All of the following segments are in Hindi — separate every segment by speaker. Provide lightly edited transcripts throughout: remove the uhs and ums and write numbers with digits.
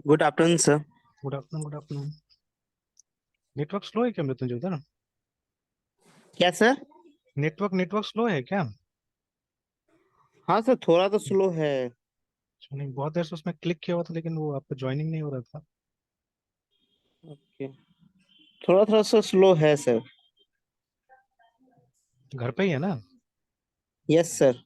Speaker 1: Good afternoon sir.
Speaker 2: Good afternoon, good afternoon. Network slow है क्या मृत्युंजय उधर?
Speaker 1: क्या सर?
Speaker 2: नेटवर्क नेटवर्क स्लो है क्या?
Speaker 1: हाँ सर, थोड़ा तो स्लो है।
Speaker 2: अच्छा, नहीं, बहुत देर से उसमें क्लिक किया हुआ था लेकिन वो आपका ज्वाइनिंग नहीं हो रहा था।
Speaker 1: ओके, थोड़ा थोड़ा सा स्लो है सर।
Speaker 2: घर पे ही है ना?
Speaker 1: Yes sir.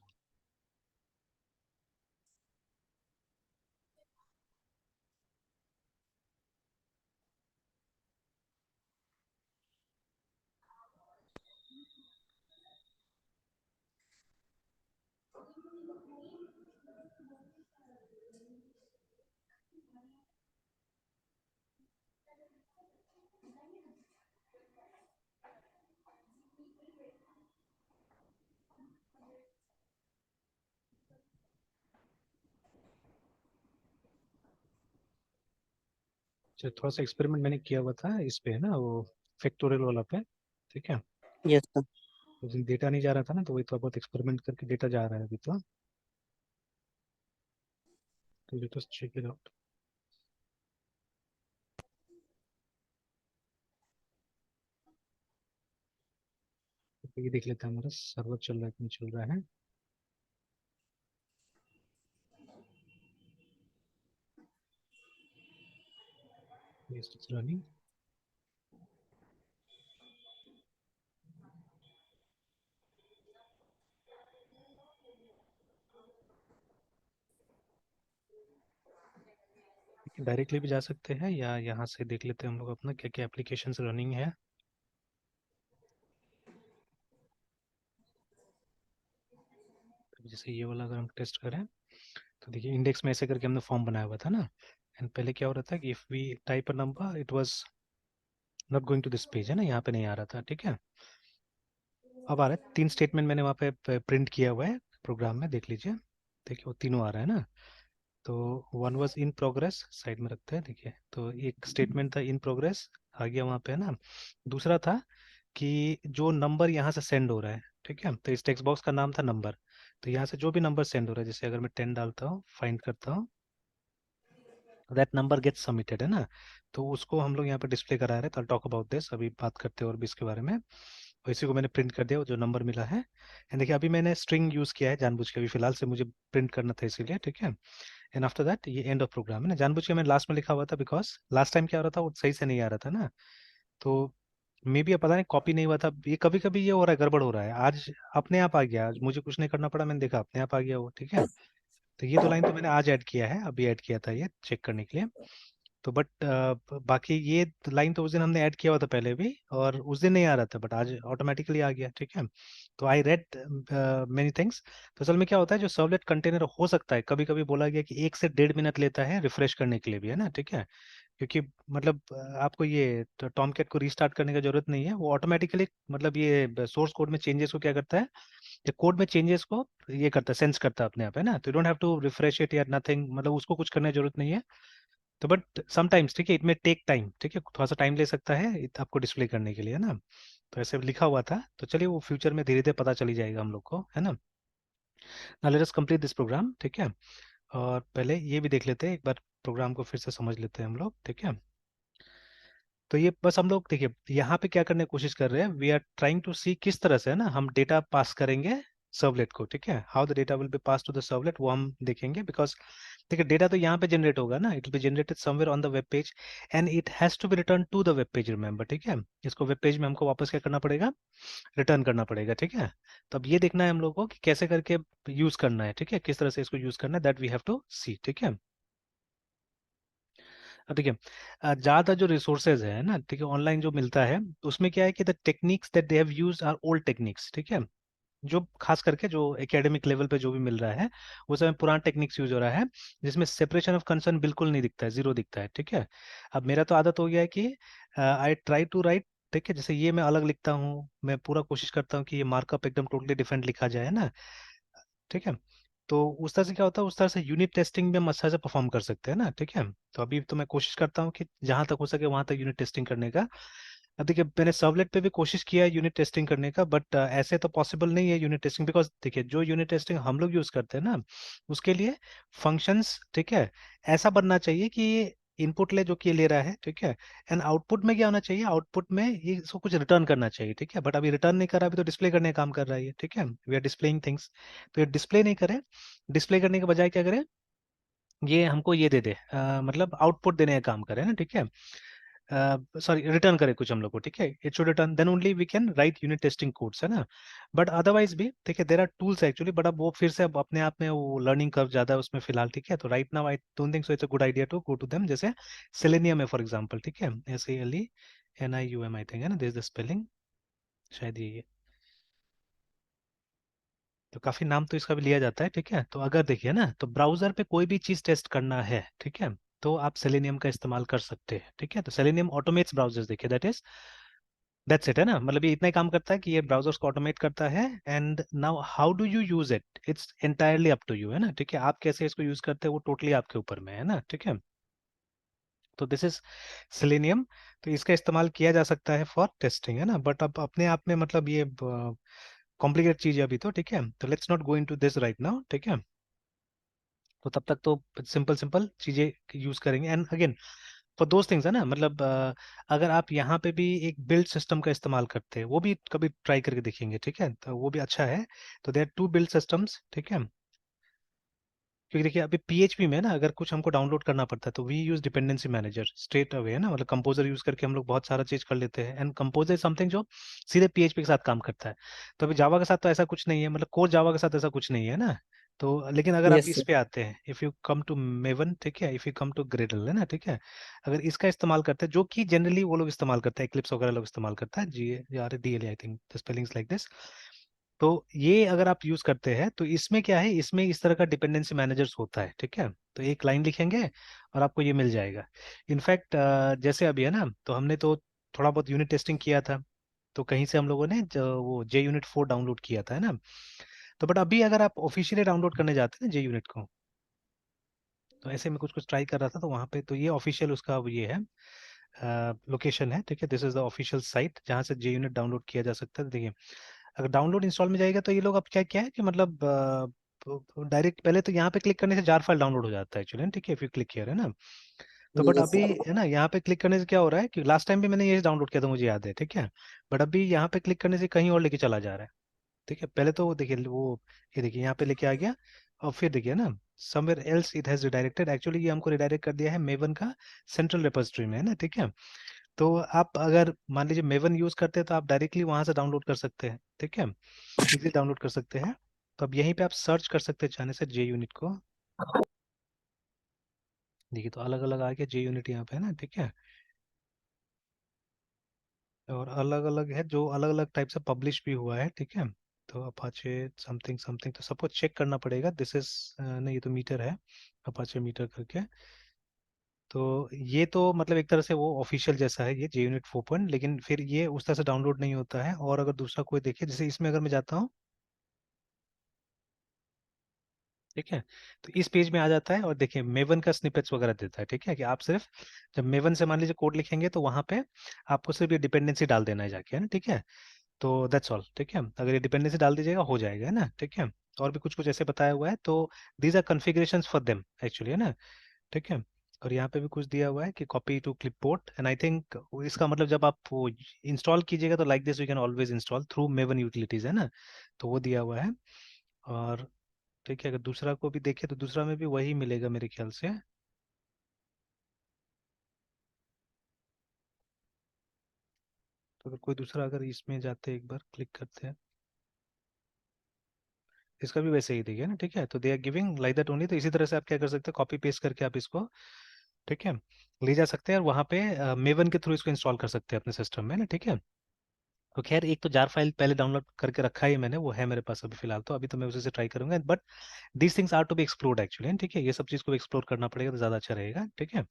Speaker 2: अच्छा, थोड़ा सा एक्सपेरिमेंट मैंने किया हुआ था इस पे, है ना, वो फैक्टोरियल वाला पे। ठीक है।
Speaker 1: Yes sir.
Speaker 2: उस दिन डेटा नहीं जा रहा था ना, तो वही थोड़ा बहुत एक्सपेरिमेंट करके डेटा जा रहा है अभी तो let us check it out. ये देख लेते हैं हमारा सर्वर चल रहा है कि नहीं चल रहा है। रनिंग। डायरेक्टली भी जा सकते हैं या यहाँ से देख लेते हैं हम लोग अपना क्या क्या एप्लीकेशन रनिंग है। तो जैसे ये वाला अगर हम टेस्ट करें तो देखिए, इंडेक्स में ऐसे करके हमने फॉर्म बनाया हुआ था ना। एंड पहले क्या हो रहा था कि if we type a number it was not going to this page, है ना, यहाँ पे नहीं आ रहा था। ठीक है। अब आ रहा है, 3 स्टेटमेंट मैंने वहाँ पे प्रिंट किया हुआ है प्रोग्राम में, देख लीजिए। देखिए वो तीनों आ रहा है ना। तो one was in progress, side में रखते हैं। देखिए, तो एक स्टेटमेंट था इन प्रोग्रेस, आ गया वहाँ पे, है ना। दूसरा था कि जो नंबर यहाँ से सेंड हो रहा है, ठीक है, तो इस टेक्स्ट बॉक्स का नाम था नंबर। तो यहाँ से जो भी नंबर सेंड हो रहा है, जैसे अगर मैं 10 डालता हूँ, फाइंड करता हूँ, दैट नंबर गेट्स सबमिटेड, है ना। तो उसको हम लोग यहाँ पे डिस्प्ले करा रहे हैं। तो टॉक अबाउट दिस, अभी बात करते हैं और भी इसके बारे में। और इसी को मैंने प्रिंट कर दिया, वो जो नंबर मिला है। एंड देखिए, अभी मैंने स्ट्रिंग यूज किया है जानबूझ के, अभी फिलहाल से मुझे प्रिंट करना था इसीलिए। ठीक है। एंड आफ्टर दैट ये एंड ऑफ प्रोग्राम है ना, जानबूझ के मैंने लास्ट में लिखा हुआ था, बिकॉज लास्ट टाइम क्या हो रहा था, वो सही से नहीं आ रहा था ना। तो मे बी पता नहीं कॉपी नहीं हुआ था, ये कभी कभी ये हो रहा है, गड़बड़ हो रहा है। आज अपने आप आ गया, आज मुझे कुछ नहीं करना पड़ा, मैंने देखा अपने आप आ गया वो। ठीक है। तो ये 2 लाइन तो मैंने आज ऐड किया है, अभी ऐड किया था ये चेक करने के लिए। तो बट बाकी ये लाइन तो उस दिन हमने ऐड किया हुआ था पहले भी, और उस दिन नहीं आ रहा था, बट आज ऑटोमेटिकली आ गया। ठीक है। तो आई रेड मेनी थिंग्स। तो असल में क्या होता है, जो सर्वलेट कंटेनर हो सकता है, कभी कभी बोला गया कि 1 से 1.5 मिनट लेता है रिफ्रेश करने के लिए भी, है ना। ठीक है। क्योंकि मतलब आपको ये टॉमकैट को रीस्टार्ट करने की जरूरत नहीं है, वो ऑटोमेटिकली मतलब ये सोर्स कोड में चेंजेस को क्या करता है, या कोड में चेंजेस को ये करता है, सेंस करता है अपने आप, है ना। तो you don't have to refresh it या नथिंग, मतलब उसको कुछ करने की जरूरत नहीं है। तो बट समटाइम्स, ठीक है, इट में टेक टाइम, ठीक है, थोड़ा सा टाइम ले सकता है आपको डिस्प्ले करने के लिए, है ना। तो ऐसे लिखा हुआ था, तो चलिए वो फ्यूचर में धीरे धीरे पता चली जाएगा हम लोग को, है ना। Now let us complete this program. ठीक है। और पहले ये भी देख लेते हैं एक बार, प्रोग्राम को फिर से समझ लेते हैं हम लोग। ठीक है। तो ये बस हम लोग देखिए यहाँ पे क्या करने की कोशिश कर रहे हैं, वी आर ट्राइंग टू सी किस तरह से, है ना, हम डेटा पास करेंगे सर्वलेट को। ठीक है। How the data will be pass to the servlet, वो हम देखेंगे। बिकॉज देखिए, डेटा तो यहाँ पे जनरेट होगा ना, it will be generated somewhere on the web page, and it has to be return to the web page, remember. ठीक है। इसको वेब पेज में हमको वापस क्या करना पड़ेगा, रिटर्न करना पड़ेगा। ठीक है। तो अब ये देखना है हम लोग को कि कैसे करके यूज करना है। ठीक है। किस तरह से इसको यूज करना है, दैट वी हैव टू सी। ठीक है। अब देखिए, ज्यादा जो रिसोर्सेज है ना, ठीक है, ऑनलाइन जो मिलता है, उसमें क्या है कि the techniques that they have used are old techniques. ठीक है। जो खास करके जो एकेडमिक लेवल पे जो भी मिल रहा है, वो सब में पुराना टेक्निक्स यूज हो रहा है, जिसमें सेपरेशन ऑफ कंसर्न बिल्कुल नहीं दिखता है, जीरो दिखता है। ठीक है। अब मेरा तो आदत हो गया है कि आई ट्राई टू राइट, ठीक है, जैसे ये मैं अलग लिखता हूँ, मैं पूरा कोशिश करता हूँ कि ये मार्कअप एकदम टोटली डिफरेंट लिखा जाए, है ना। ठीक है। तो उस तरह से क्या होता है, उस तरह से यूनिट टेस्टिंग में हम अच्छा से परफॉर्म कर सकते हैं ना। ठीक है। तो अभी तो मैं कोशिश करता हूँ कि जहां तक हो सके वहां तक यूनिट टेस्टिंग करने का। अब देखिए, मैंने सर्वलेट पे भी कोशिश किया है यूनिट टेस्टिंग करने का, बट ऐसे तो पॉसिबल नहीं है यूनिट टेस्टिंग, बिकॉज देखिए, जो यूनिट टेस्टिंग हम लोग यूज करते हैं ना, उसके लिए फंक्शंस, ठीक है, ऐसा बनना चाहिए कि इनपुट ले जो कि ये ले रहा है, ठीक है। एंड आउटपुट में क्या होना चाहिए, आउटपुट में ये इसको कुछ रिटर्न करना चाहिए, ठीक है। बट अभी रिटर्न नहीं कर रहा, अभी तो डिस्प्ले करने का काम कर रहा है ये, ठीक है। वी आर डिस्प्लेइंग थिंग्स, तो ये डिस्प्ले नहीं करे, डिस्प्ले करने के बजाय क्या करे, ये हमको ये दे दे, मतलब आउटपुट देने का काम करे ना, ठीक है। सॉरी, रिटर्न करे कुछ हम लोग को, ठीक है। It should return, then only we can write unit testing codes, है ना। बट अदरवाइज भी, ठीक है, there are tools actually, but अब वो फिर से अब अपने आप में वो लर्निंग कर्व ज्यादा है उसमें फिलहाल, ठीक है। तो right now I don't think so it's a good idea to go to them, जैसे सेलेनियम है फॉर एग्जाम्पल, ठीक है। SALENIUM आई थिंक, है ना, दिस इज द स्पेलिंग, शायद ये। तो काफी नाम तो इसका भी लिया जाता है, ठीक है। तो अगर देखिए ना, तो ब्राउजर पे कोई भी चीज टेस्ट करना है, ठीक है, तो आप सेलेनियम का इस्तेमाल कर सकते हैं, ठीक है। तो सेलेनियम ऑटोमेट्स ब्राउजर्स, देखिए, दैट इज, दैट्स इट, है ना। मतलब ये इतना ही काम करता है कि ये ब्राउजर्स को ऑटोमेट करता है। And now how do you use it, it's entirely up to you, है ना, ठीक है। आप कैसे इसको यूज करते हैं वो टोटली आपके ऊपर में है ना, ठीक है। तो दिस इज सेलेनियम। तो इसका इस्तेमाल किया जा सकता है फॉर टेस्टिंग, है ना। बट अब अपने आप में मतलब ये कॉम्प्लिकेट चीज है अभी तो, ठीक है। तो let's not go into this right now, ठीक है। तो तब तक तो सिंपल सिंपल चीजें यूज करेंगे। And again for those things, है ना, मतलब अगर आप यहाँ पे भी एक बिल्ड सिस्टम का इस्तेमाल करते हैं, वो भी कभी ट्राई करके देखेंगे, ठीक है, तो वो भी अच्छा है। तो देर टू बिल्ड सिस्टम्स, ठीक है। क्योंकि देखिए अभी PHP में ना अगर कुछ हमको डाउनलोड करना पड़ता है तो we use dependency manager straight away, है ना, मतलब कंपोजर यूज करके हम लोग बहुत सारा चीज कर लेते हैं। एंड कंपोजर समथिंग जो सीधे PHP के साथ काम करता है। तो अभी जावा के साथ तो ऐसा कुछ नहीं है, मतलब कोर जावा के साथ ऐसा कुछ नहीं है ना। तो लेकिन अगर आप
Speaker 1: यस
Speaker 2: इस
Speaker 1: सर।
Speaker 2: पे आते हैं, if you come to Maven, ठीक है, if you come to Gradle, है ना, ठीक है, अगर इसका इस्तेमाल करते हैं, जो कि जनरली वो लोग इस्तेमाल करते हैं, एक्लिप्स वगैरह लोग इस्तेमाल करता है, GRDL I think the spellings like this. तो ये अगर आप यूज करते हैं तो इसमें क्या है, इसमें इस तरह का डिपेंडेंसी मैनेजर्स होता है, ठीक है। तो एक लाइन लिखेंगे और आपको ये मिल जाएगा। इनफैक्ट जैसे अभी है ना, तो हमने तो थोड़ा बहुत यूनिट टेस्टिंग किया था, तो कहीं से हम लोगों ने जो वो JUnit 4 डाउनलोड किया था, है ना। तो बट अभी अगर आप ऑफिशियली डाउनलोड करने जाते हैं ना JUnit को, तो ऐसे में कुछ कुछ ट्राई कर रहा था, तो वहाँ पे तो ये ऑफिशियल उसका वो ये है, लोकेशन है, ठीक है। This is the official site जहाँ से JUnit डाउनलोड किया जा सकता है। देखिए अगर डाउनलोड इंस्टॉल में जाएगा तो ये लोग अब क्या क्या है कि मतलब डायरेक्ट पहले तो यहाँ पे क्लिक करने से जार फाइल डाउनलोड हो जाता है एक्चुअली, ठीक है, इफ यू क्लिक किया है ना। तो बट
Speaker 1: यस
Speaker 2: अभी
Speaker 1: सर।
Speaker 2: है ना, यहाँ पे क्लिक करने से क्या हो रहा है कि लास्ट टाइम भी मैंने ये डाउनलोड किया था, मुझे याद है, ठीक है। बट अभी यहाँ पे क्लिक करने से कहीं और लेके चला जा रहा है, ठीक है। पहले तो वो देखिए वो, ये देखिए यहाँ पे लेके आ गया, और फिर देखिए ना, somewhere else it has redirected, actually ये हमको रिडायरेक्ट कर दिया है मेवन का सेंट्रल रिपोजिटरी में, है ना, ठीक है। तो आप अगर मान लीजिए मेवन यूज करते हैं तो आप डायरेक्टली वहां से डाउनलोड कर सकते हैं, ठीक है, इजीली डाउनलोड कर सकते हैं। तो अब यहीं पे आप सर्च कर सकते हैं चाहने से JUnit को। देखिए तो अलग अलग आ गया JUnit यहाँ पे, है ना, ठीक है। और अलग अलग है, जो अलग अलग टाइप से पब्लिश भी हुआ है, ठीक है। तो अपाचे समथिंग समथिंग, तो सबको चेक करना पड़ेगा। दिस इज, नहीं ये तो मीटर है, अपाचे मीटर करके। तो ये तो मतलब एक तरह से वो ऑफिशियल जैसा है ये JUnit 4 लेकिन फिर ये उस तरह से डाउनलोड नहीं होता है। और अगर दूसरा कोई देखे, जैसे इसमें अगर मैं जाता हूँ, ठीक है, तो इस पेज में आ जाता है और देखिए मेवन का स्निपेट्स वगैरह देता है, ठीक है, कि आप सिर्फ जब मेवन से मान लीजिए कोड लिखेंगे तो वहां पे आपको सिर्फ ये डिपेंडेंसी डाल देना है जाके, है ना, ठीक है। तो दैट्स ऑल, ठीक है, अगर ये डिपेंडेंसी डाल दीजिएगा हो जाएगा, है ना, ठीक है। और भी कुछ कुछ ऐसे बताया हुआ है, तो these are configurations for them actually, है ना, ठीक है। और यहाँ पे भी कुछ दिया हुआ है कि copy to clipboard, and I think इसका मतलब जब आप वो इंस्टॉल कीजिएगा तो like this we can always install through Maven utilities, है ना। तो वो दिया हुआ है। और ठीक है, अगर दूसरा को भी देखे तो दूसरा में भी वही मिलेगा मेरे ख्याल से। तो अगर कोई दूसरा, अगर इसमें जाते हैं एक बार क्लिक करते हैं, इसका भी वैसे ही देखिए ना, ठीक है। तो they are giving like that only. तो इसी तरह से आप क्या कर सकते हैं, कॉपी पेस्ट करके आप इसको, ठीक है, ले जा सकते हैं और वहाँ पे मेवन के थ्रू इसको इंस्टॉल कर सकते हैं अपने सिस्टम में ना, ठीक है। तो खैर एक तो जार फाइल पहले डाउनलोड करके रखा है मैंने, वो है मेरे पास अभी फिलहाल, तो अभी तो मैं उसी से ट्राई करूंगा। But these things are to be explored actually, ठीक है, ये सब चीज़ को एक्सप्लोर करना पड़ेगा तो ज़्यादा अच्छा रहेगा, ठीक है।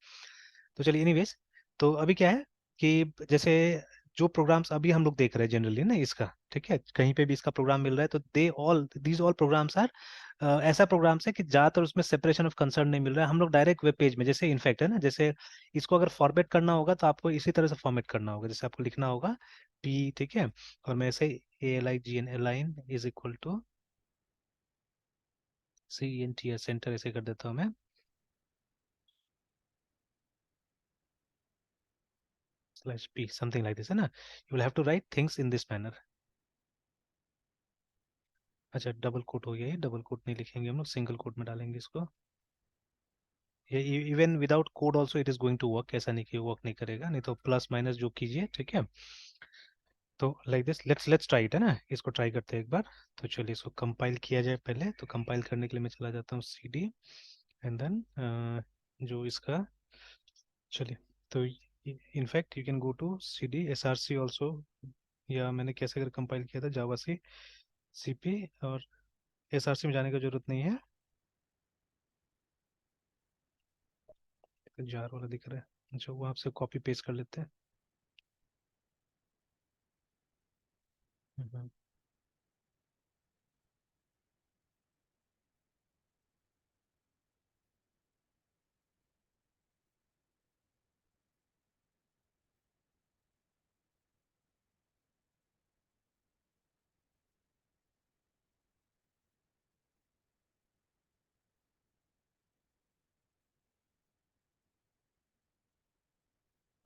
Speaker 2: तो चलिए एनीवेज, तो अभी क्या है कि जैसे जो प्रोग्राम्स अभी हम लोग देख रहे हैं जनरली ना इसका, ठीक है, कहीं पे भी इसका प्रोग्राम मिल रहा है तो they all these all programs are ऐसा प्रोग्राम्स है कि ज्यादातर उसमें सेपरेशन ऑफ कंसर्न नहीं मिल रहा है। हम लोग डायरेक्ट वेब पेज में, जैसे इनफैक्ट है ना, जैसे इसको अगर फॉर्मेट करना होगा तो आपको इसी तरह से फॉर्मेट करना होगा, जैसे आपको लिखना होगा P, ठीक है, और मैं ऐसे ALIGN align is equal to CENTR center ऐसे कर देता हूँ मैं। /p something like this है ना. You will have to write things in this manner. अच्छा डबल कोट हो गया, ये डबल कोट नहीं लिखेंगे हम लोग, सिंगल कोट में डालेंगे इसको. ये even without code also it is going to work, ऐसा नहीं कि वर्क नहीं करेगा, नहीं तो प्लस माइनस जो कीजिए, ठीक है. तो like this, let's try it है ना, इसको ट्राई करते हैं एक बार. तो चलिए इसको कंपाइल किया जाए पहले. तो कंपाइल करने के लिए मैं चला जाता हूँ cd एंड देन जो इसका, चलिए. तो in fact you can go to cd src also, या मैंने कैसे अगर कंपाइल किया था जावा सी cp, और src में जाने की जरूरत नहीं है. जार वाला दिख रहा है जो, वो आपसे कॉपी पेस्ट कर लेते हैं. हम्म.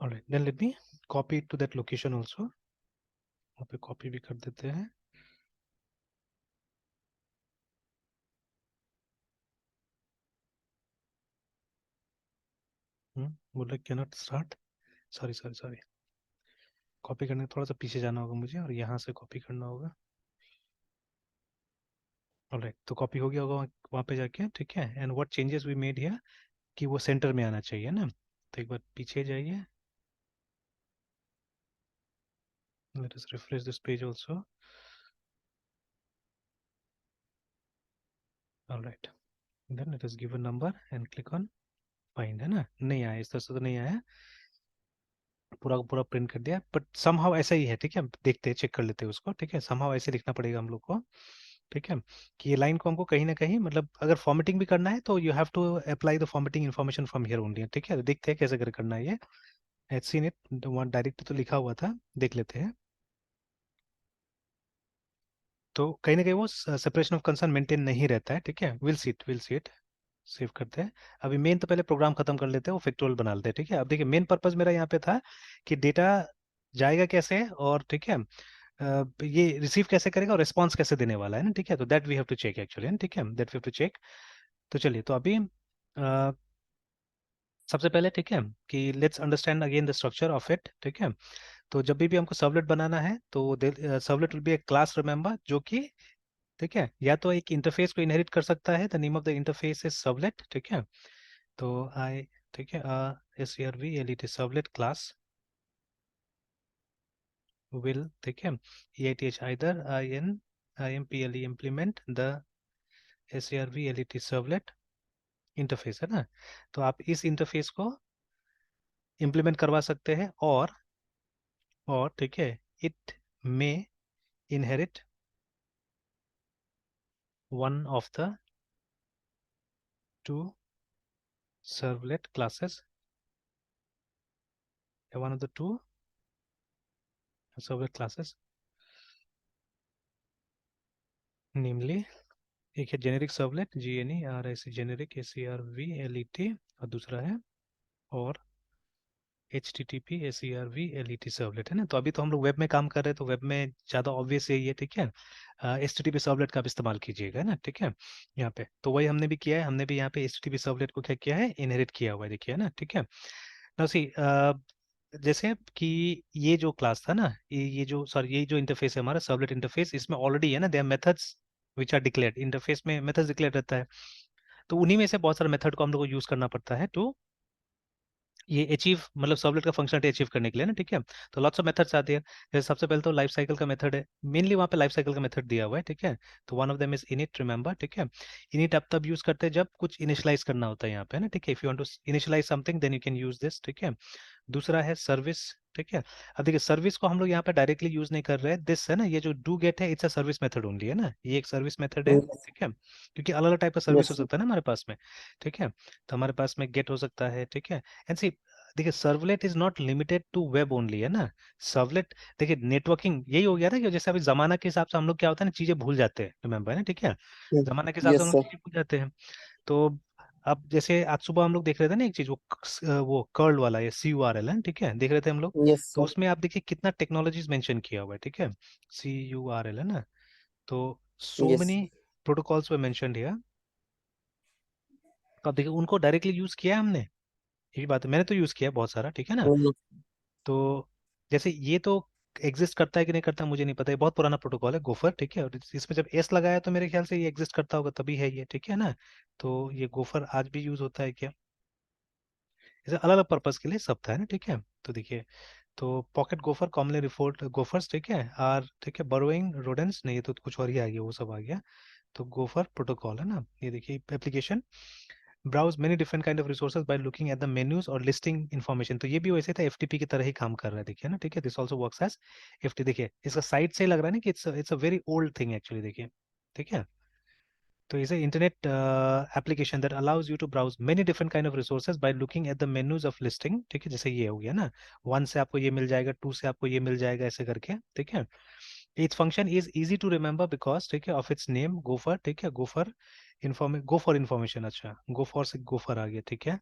Speaker 2: Alright, then let me copy it to that location also. वहाँ पे कॉपी भी कर देते हैं. बोला cannot start, sorry sorry sorry. Copy करने थोड़ा सा पीछे जाना होगा मुझे, और यहाँ से कॉपी करना होगा. ऑलराइट, तो कॉपी हो गया होगा वहाँ पे जाके, ठीक है. And what changes we made here, कि वो सेंटर में आना चाहिए ना. तो एक बार पीछे जाइए. Let us refresh this page also. Alright, then let us give a number and click on find, है ना. नहीं आया, इस तरह से तो नहीं आया. पूरा पूरा प्रिंट कर दिया, बट समहाउ ऐसा ही है, ठीक है. देखते हैं, चेक कर लेते हैं उसको, ठीक है. समहाउ ऐसे लिखना पड़ेगा हम लोग को, ठीक है. कि ये लाइन को हमको कहीं ना कहीं, मतलब अगर फॉर्मेटिंग भी करना है तो you have to apply the formatting information from here only, ठीक है. तो देखते हैं कैसे करना है ये. एच सीन इट, डायरेक्ट तो लिखा हुआ था, देख लेते हैं. तो कहीं ना कहीं वो सेपरेशन ऑफ कंसर्न मेंटेन नहीं रहता है, ठीक है. Will see it. सेव करते हैं. अभी मेन तो पहले प्रोग्राम खत्म कर लेते हैं, वो फैक्टोरियल बना लेते हैं, ठीक है. अब देखिए मेन पर्पज मेरा यहाँ पे था कि डेटा जाएगा कैसे, और ठीक है ये रिसीव कैसे करेगा, और रिस्पॉन्स कैसे देने वाला है ना, ठीक है. तो that we have to check actually, ठीक है, that we have to check. तो चलिए, तो अभी सबसे पहले, ठीक है, कि let's understand again the structure of it, ठीक है. तो जब भी हमको सर्वलेट बनाना है तो सर्वलेट विल बी एक क्लास, रिमेंबर, जो कि, ठीक है, या तो एक इंटरफेस को इनहेरिट कर सकता है. The name of the interface is servlet, ठीक है. तो आई, ठीक है, servlet सर्वलेट क्लास will, ठीक है, EITH either IMPLE implement the servlet servlet interface, है ना. तो आप इस इंटरफेस को इम्प्लीमेंट करवा सकते हैं, और ठीक है, it may inherit one of the two servlet classes, one of the two servlet classes, namely, एक है generic servlet, GNERIC generic SERVLET, और दूसरा है और HTTP SERVLET सर्वलेट, है ना. तो अभी तो हम लोग वेब में काम कर रहे हैं, तो वेब में ज़्यादा ऑब्वियस यही है, ठीक है. HTTP सर्वलेट का आप इस्तेमाल कीजिएगा ना, ठीक है. यहाँ पे तो वही हमने भी किया है, हमने भी यहाँ पे HTTP सर्वलेट को क्या किया है, इनहेरिट किया हुआ है, देखिए, है ना, ठीक है. नाउ सी, जैसे कि ये जो क्लास था ना, ये जो, सॉरी, ये जो इंटरफेस है हमारा सर्वलेट इंटरफेस, इसमें ऑलरेडी है ना, there methods which are declared. Interface में मेथड्स डिक्लेयर रहता है, तो उन्हीं में से बहुत सारे मेथड को हम लोग को यूज करना पड़ता है टू ये अचीव, मतलब सर्वलेट का फंक्शनलिटी अचीव करने के लिए ना, ठीक है. तो लॉट्स ऑफ मेथड्स आते हैं. जैसे सबसे पहले तो लाइफ साइकिल का मेथड है, मेनली वहाँ पे लाइफ साइकिल का मेथड दिया हुआ है, ठीक है. तो one of them is init, remember, ठीक है. इनिट आप तब यूज करते हैं जब कुछ इनिशियलाइज करना होता है यहाँ पे ना, ठीक है. If you want to initialise something then you can use this, ठीक है. दूसरा है सर्विस, ठीक है. अब देखिए सर्विस को हम लोग यहाँ पे डायरेक्टली यूज नहीं कर रहे हैं, दिस है ना, ये जो डू गेट है, it's a service method only, है ना. ये एक सर्विस मेथड है,
Speaker 1: Yes,
Speaker 2: ठीक है, क्योंकि अलग अलग टाइप का सर्विस हो
Speaker 1: yes,
Speaker 2: सकता है ना हमारे पास में, ठीक है. तो हमारे पास में गेट हो सकता है, ठीक है. एंड सी, देखिए servlet is not limited to web only, है ना. सर्वलेट, देखिए नेटवर्किंग यही हो गया ना, कि जैसे अभी जमाना के हिसाब से हम लोग क्या होता है ना, चीजें भूल जाते हैं, रिमेंबर, है ना, ठीक है.
Speaker 1: yes,
Speaker 2: जमाना के हिसाब से हम
Speaker 1: yes,
Speaker 2: लोग
Speaker 1: sir.
Speaker 2: चीजें भूल जाते हैं. तो अब जैसे आज सुबह हम लोग देख रहे थे ना एक चीज, वो कर्ल वाला, ये CURL है, ठीक है, देख रहे थे हम लोग।
Speaker 1: यस
Speaker 2: तो
Speaker 1: सर।
Speaker 2: उसमें आप देखिए कितना टेक्नोलॉजीज मेंशन किया हुआ है, ठीक है, CURL है ना। तो so
Speaker 1: yes.
Speaker 2: Many protocols way mentioned here. तो आप देखिए उनको डायरेक्टली यूज किया है हमने, ये भी बात है, मैंने तो यूज किया है बहुत सारा, ठीक है ना। तो जैसे ये तो एग्जिस्ट करता है कि नहीं करता मुझे नहीं पता, ये बहुत पुराना प्रोटोकॉल है गोफर, ठीक है, और इसमें जब एस लगाया तो मेरे ख्याल से ये एग्जिस्ट करता होगा तभी है ये, ठीक है ना। तो ये गोफर आज भी यूज होता है क्या, इसे अलग अलग पर्पज के लिए सब था, है ना, ठीक है। तो देखिए, तो पॉकेट गोफर कॉमनली रिफर्ड गोफर्स, ठीक है, आर, ठीक है, बरोइंग रोडेंट्स, नहीं ये तो कुछ और ही आ गया, वो सब आ गया। तो गोफर प्रोटोकॉल है ना, ये देखिए application browse many different kind of resources by looking at the menus और लिस्टिंग इन्फॉर्मेशन। तो ये भी वैसे था, एफटीपी की तरह ही काम कर रहा है, देखिए ना, ठीक है, this also works as FT. देखिए इसका साइड से ही लग रहा है ना कि it's a very old thing actually, देखिए, ठीक है। तो is internet application that allows you to browse many different kind of resources by looking at the menus of listing, ठीक है, जैसे ये हो गया ना, वन से आपको ये मिल जाएगा, टू से आपको ये मिल जाएगा, ऐसे करके, ठीक है। Its function is easy to remember because, ठीक है, of its name गोफर, ठीक है, गोफर गो फॉर इन्फॉर्मेशन, अच्छा, गो फॉर से गोफर आ गया, ठीक है।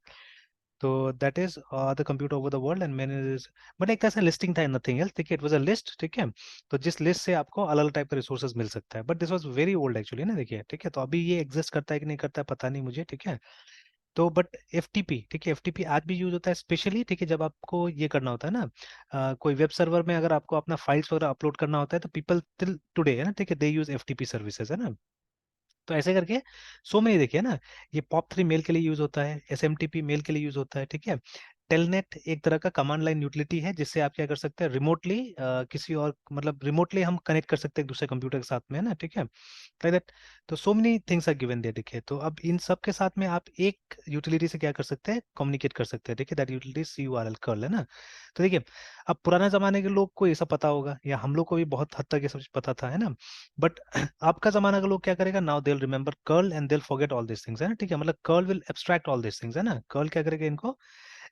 Speaker 2: तो that is the computer over the world and मैंने, बट एक तरह से लिस्टिंग था, नथिंग एल्स, ठीक है, इट वाज अ लिस्ट, ठीक है। तो जिस लिस्ट से आपको अलग अलग टाइप का रिसोर्सेज मिल सकता है, but this was very old actually ना, देखिए, ठीक है। तो अभी ये एग्जिस्ट करता है कि नहीं करता है पता नहीं मुझे, ठीक है। तो बट एफटीपी, ठीक है, एफटीपी आज भी यूज होता है स्पेशली, ठीक है, जब आपको ये करना होता है ना, कोई वेब सर्वर में अगर आपको अपना फाइल्स वगैरह अपलोड करना होता है तो पीपल टिल टुडे, है ना, ठीक है, दे यूज एफटीपी सर्विसेज, है ना। तो ऐसे करके सो मेनी, देखिए ना, ये पॉप 3 मेल के लिए यूज होता है, एसएमटीपी मेल के लिए यूज होता है, ठीक है। टेलनेट एक तरह का कमांड लाइन यूटिलिटी है, जिससे आप क्या कर सकते हैं, रिमोटली किसी और, मतलब रिमोटली हम कनेक्ट कर सकते हैं एक दूसरे कंप्यूटर के साथ में, है ना, ठीक है, लाइक दैट। तो so many things are given there, देखिए। तो अब इन सब के साथ में आप एक यूटिलिटी से क्या कर सकते हैं, कम्युनिकेट कर सकते हैं, देखिए, दैट यूटिलिटी CURL कर्ल, है ना। तो देखिए, अब पुराने जमाने के लोग को ये सब पता होगा, या हम लोग को भी बहुत हद तक ये सब पता था, है ना। बट आपका जमाना का लोग क्या करेगा, now they will remember curl and they will forget all this things, है ना, ठीक है, मतलब curl will abstract all this things, है ना, कर्ल क्या करेगा, इनको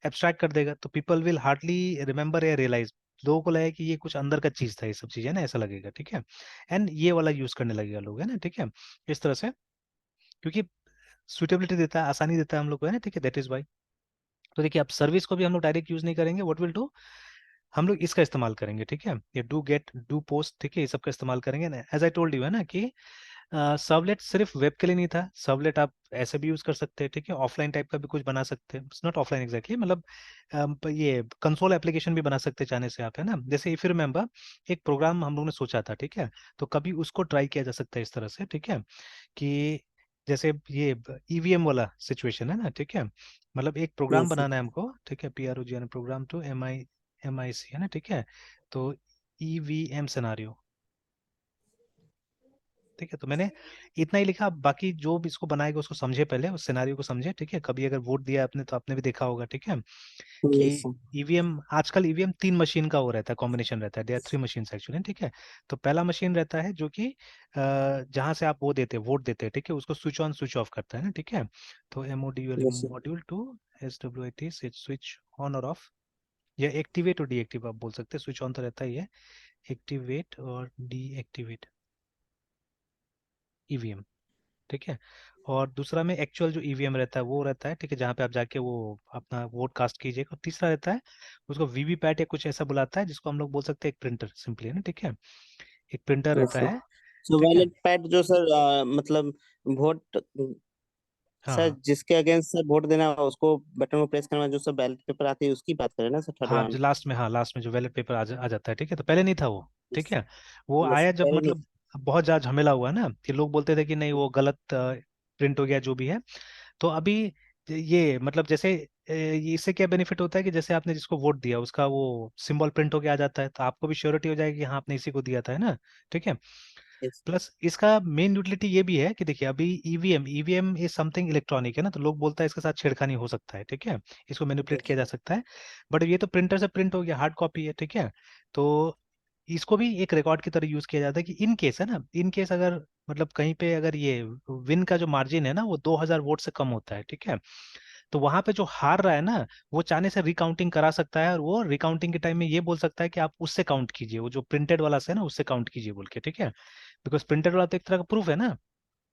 Speaker 2: एब्स्ट्रैक्ट कर देगा, तो पीपल विल हार्डली रिमेंबर या रियलाइज, लोगों को लगेगा कि ये कुछ अंदर का चीज था, ये सब चीज है ना, ऐसा लगेगा, ठीक है। एंड ये वाला यूज करने लगेगा लोग, है ना, ठीक है, इस तरह से, क्योंकि सुटेबिलिटी देता है, आसानी देता है हम लोग को, है ना, ठीक है, दैट इज वाई। तो देखिए, अब सर्विस को भी हम लोग डायरेक्ट यूज नहीं करेंगे, व्हाट विल डू, हम लोग इसका इस्तेमाल करेंगे, ठीक है, ये डू गेट, डू पोस्ट, ठीक है, ये सब का इस्तेमाल करेंगे ना, एज आई टोल्ड यू, है ना, कि सर्वलेट सिर्फ वेब के लिए नहीं था, सर्वलेट आप ऐसे भी यूज कर सकते हैं, ठीक है, ऑफलाइन टाइप का भी कुछ बना सकते हैं, इट्स नॉट ऑफलाइन एग्जैक्टली, मतलब ये कंसोल एप्लीकेशन भी बना सकते हैं चाहने से आप, है ना, जैसे इफ यू रिमेंबर, एक प्रोग्राम हम लोग ने सोचा था, ठीक है, तो कभी उसको ट्राई किया जा सकता है इस तरह से, ठीक है, कि जैसे ये ईवीएम वाला सिचुएशन है ना, ठीक है, मतलब एक प्रोग्राम
Speaker 1: यस
Speaker 2: बनाना है हमको, ठीक है, PROGRAM, प्रोग्राम टू MIC, है ना, ठीक है। तो ईवीएम सिनारियो, ठीक है, तो मैंने इतना ही लिखा, अब बाकी जो भी इसको बनाएगा उसको समझे, पहले उस सिनारियो को समझे, ठीक है, कभी अगर वोट दिया आपने तो आपने भी देखा होगा, ठीक है, कि
Speaker 1: यस
Speaker 2: ईवीएम, आजकल ईवीएम 3 मशीन का वो रहता है, कॉम्बिनेशन रहता है, देयर 3 मशीन एक्चुअली, ठीक है। तो पहला मशीन रहता है जो कि जहां से आप वो देते हैं, वोट देते हैं, ठीक है, उसको स्विच ऑन स्विच ऑफ करता है ना, ठीक है। तो MODUL
Speaker 1: yes
Speaker 2: module to SWIT switch on और ऑफ, या एक्टिवेट और डीएक्टिव आप बोल सकते हैं, स्विच ऑन तो रहता ही है, एक्टिवेट और डीएक्टिवेट ईवीएम, ठीक है। और दूसरा में एक्चुअल जो ईवीएम रहता है वो रहता है, ठीक है, जहाँ पे आप जाके वो अपना वोट कास्ट कीजिएगा। और तीसरा रहता है, उसको वीवीपैट या कुछ ऐसा बुलाता है, जिसको हम लोग बोल सकते हैं एक प्रिंटर सिंपली, है ना, ठीक है, एक प्रिंटर रहता
Speaker 1: सर।
Speaker 2: है,
Speaker 1: सो
Speaker 2: ठीक है।
Speaker 1: वैलेट पैड जो सर, मतलब वोट,
Speaker 2: हाँ
Speaker 1: सर
Speaker 2: हाँ
Speaker 1: जिसके अगेंस्ट सर वोट देना उसको बटन को प्रेस करना, जो सर बैलेट पेपर आती है उसकी बात करें ना सर, थर्ड
Speaker 2: हाँ, जो
Speaker 1: वन।
Speaker 2: लास्ट में, हाँ लास्ट में जो बैलेट पेपर आ जाता है, ठीक है, तो पहले नहीं था वो, ठीक
Speaker 1: यस।
Speaker 2: है। वो
Speaker 1: यस
Speaker 2: आया जब,
Speaker 1: पहले नहीं।
Speaker 2: मतलब बहुत ज्यादा झमेला हुआ ना, कि लोग बोलते थे कि नहीं वो गलत प्रिंट हो गया, जो भी है। तो अभी ये मतलब जैसे ये इससे क्या बेनिफिट होता है कि जैसे आपने जिसको वोट दिया उसका वो सिंबल प्रिंट होके आ जाता है, तो आपको भी श्योरिटी हो जाएगी कि हाँ आपने इसी को दिया था, है ना, ठीक है।
Speaker 1: यस।
Speaker 2: प्लस इसका मेन यूटिलिटी ये भी है कि देखिए, अभी ईवीएम इज समथिंग इलेक्ट्रॉनिक, है ना, तो लोग बोलता है इसके साथ छेड़खानी हो सकता है, ठीक है, इसको मैनिपुलेट किया
Speaker 1: यस।
Speaker 2: जा सकता है। बट ये तो प्रिंटर से प्रिंट हो गया, हार्ड कॉपी है, ठीक है। तो इसको भी एक रिकॉर्ड की तरह यूज किया जाता है, कि इन केस, है ना, इन केस अगर मतलब कहीं पे अगर ये विन का जो मार्जिन है ना वो 2000 वोट से कम होता है, ठीक है, तो वहां पे जो हार रहा है ना, वो चाहने से रिकाउंटिंग करा सकता है, और वो रिकाउंटिंग के टाइम में ये बोल सकता है कि आप उससे काउंट कीजिए, वो जो प्रिंटेड वाला से है ना उससे काउंट कीजिए बोल के, ठीक है, बिकॉज प्रिंटेड वाला तो एक तरह का प्रूफ है ना,